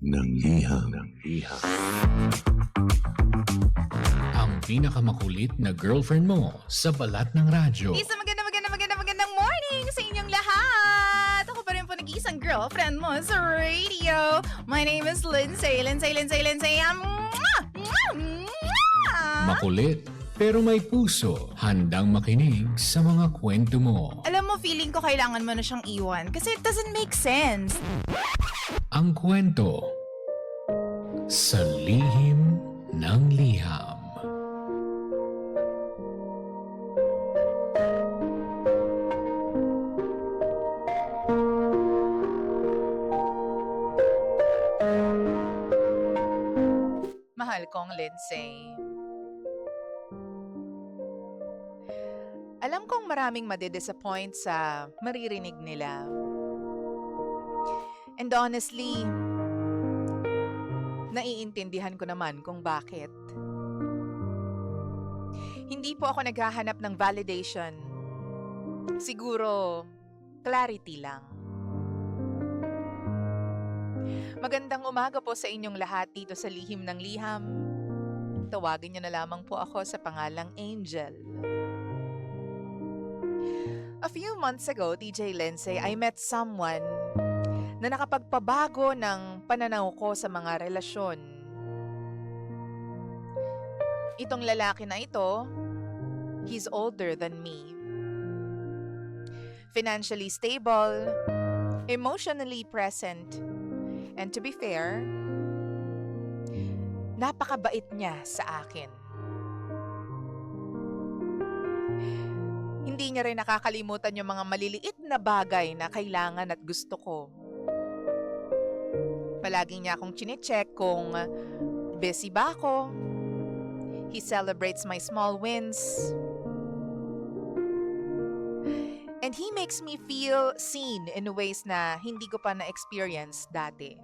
ng liham. Ang pinakamakulit na girlfriend mo sa balat ng radyo. Isa magandang morning sa inyong lahat! Ako pa rin po nag-iisang girlfriend mo sa radio. My name is Lindsay. Makulit pero may puso, handang makinig sa mga kwento mo. Alam mo, feeling ko kailangan mo na siyang iwan kasi it doesn't make sense. Ang kwento sa lihim ng liham. Mahal kong Lindsay. Alam kong maraming madidisappoint sa maririnig nila. And honestly, naiintindihan ko naman kung bakit. Hindi po ako naghahanap ng validation. Siguro, clarity lang. Magandang umaga po sa inyong lahat dito sa Lihim ng Liham. Tawagin niyo na lamang po ako sa pangalang Angel. A few months ago, DJ Lindsay, I met someone na nakapagpabago ng pananaw ko sa mga relasyon. Itong lalaki na ito, he's older than me. Financially stable, emotionally present, and to be fair, napakabait niya sa akin. Hindi niya rin nakakalimutan yung mga maliliit na bagay na kailangan at gusto ko. Palagi niya akong chinecheck kung busy ba ako. He celebrates my small wins. And he makes me feel seen in ways na hindi ko pa na-experience dati.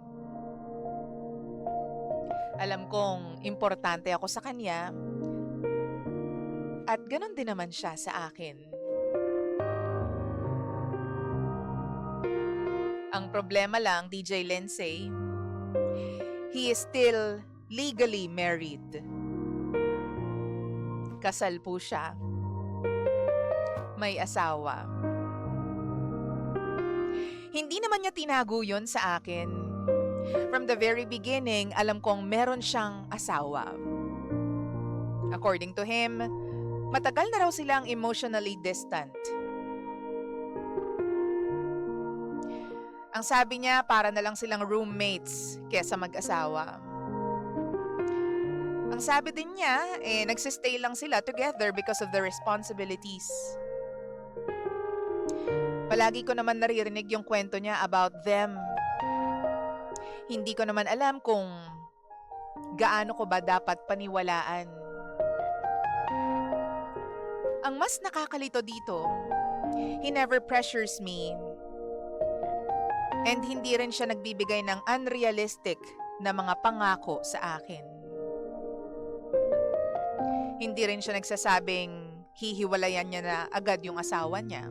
Alam kong importante ako sa kanya. At ganon din naman siya sa akin. Ang problema lang, DJ Lindsay, he is still legally married. Kasal po siya. May asawa. Hindi naman niya tinago yun sa akin. From the very beginning, alam kong meron siyang asawa. According to him, matagal na raw silang emotionally distant. Ang sabi niya, para na lang silang roommates kesa mag-asawa. Ang sabi din niya, nagsistay lang sila together because of the responsibilities. Palagi ko naman naririnig yung kwento niya about them. Hindi ko naman alam kung gaano ko ba dapat paniwalaan. Ang mas nakakalito dito, he never pressures me. And hindi rin siya nagbibigay ng unrealistic na mga pangako sa akin. Hindi rin siya nagsasabing hihiwalayan niya na agad yung asawa niya.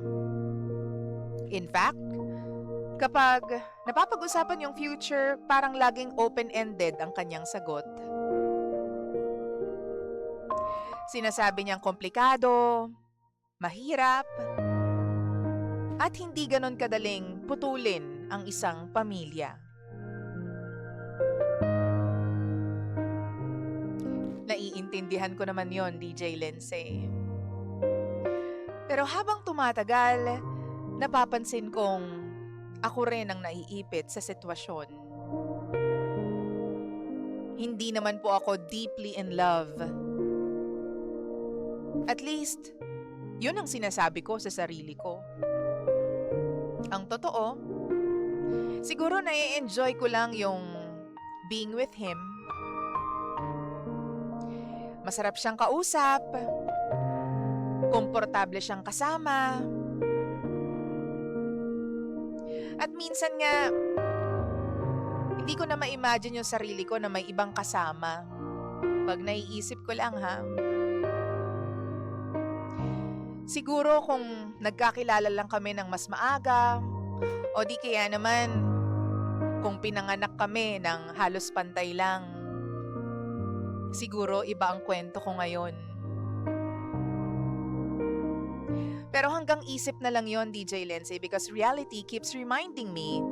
In fact, kapag napapag-usapan yung future, parang laging open-ended ang kanyang sagot. Sinasabi niyang komplikado, mahirap, at hindi ganon kadaling putulin ang isang pamilya. Naiintindihan ko naman yon, DJ Lindsay. Pero habang tumatagal, napapansin kong ako rin ang naiipit sa sitwasyon. Hindi naman po ako deeply in love. At least, yun ang sinasabi ko sa sarili ko. Ang totoo, siguro na-enjoy ko lang yung being with him. Masarap siyang kausap. Komportable siyang kasama. At minsan nga, hindi ko na ma-imagine yung sarili ko na may ibang kasama. Pag naiisip ko lang, ha? Siguro kung nagkakilala lang kami ng mas maaga, o di kaya naman Kung pinanganak kami ng halos pantay lang, siguro iba ang kwento ko ngayon. Pero hanggang isip na lang yon, DJ Lindsay, because reality keeps reminding me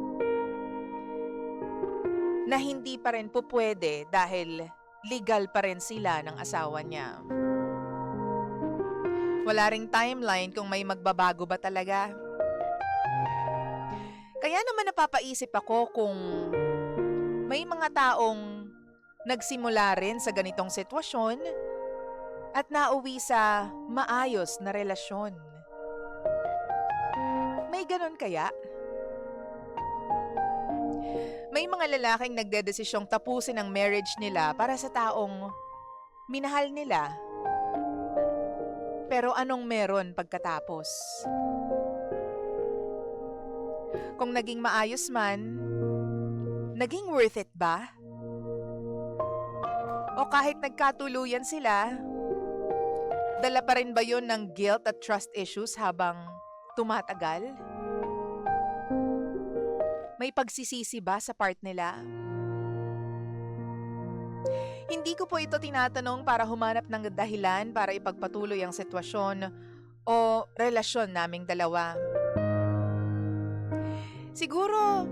na hindi pa rin po pwede dahil legal pa rin sila ng asawa niya. Wala ring timeline kung may magbabago ba talaga. Kaya naman napapaisip ako kung may mga taong nagsimula rin sa ganitong sitwasyon at nauwi sa maayos na relasyon. May ganon kaya? May mga lalaking nagdedesisyong tapusin ang marriage nila para sa taong minahal nila. Pero anong meron pagkatapos? Kung naging maayos man, naging worth it ba? O kahit nagkatuluyan sila, dala pa rin ba yun ng guilt at trust issues habang tumatagal? May pagsisisi ba sa part nila? Hindi ko po ito tinatanong para humanap ng dahilan para ipagpatuloy ang sitwasyon o relasyon naming dalawa. Siguro,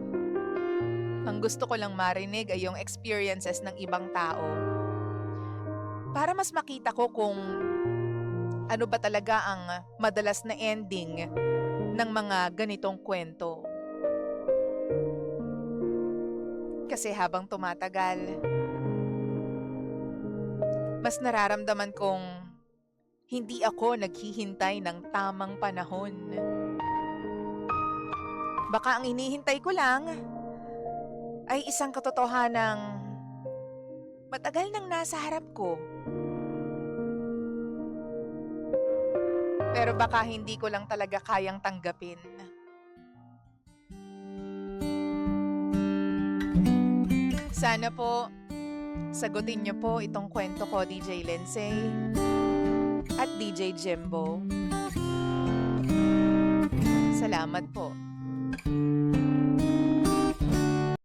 ang gusto ko lang marinig ay yung experiences ng ibang tao. Para mas makita ko kung ano ba talaga ang madalas na ending ng mga ganitong kwento. Kasi habang tumatagal, mas nararamdaman kong hindi ako naghihintay ng tamang panahon. Baka ang hinihintay ko lang ay isang katotohanang matagal nang nasa harap ko. Pero baka hindi ko lang talaga kayang tanggapin. Sana po sagutin niyo po itong kwento ko, DJ Lindsay at DJ Jimbo. Salamat po.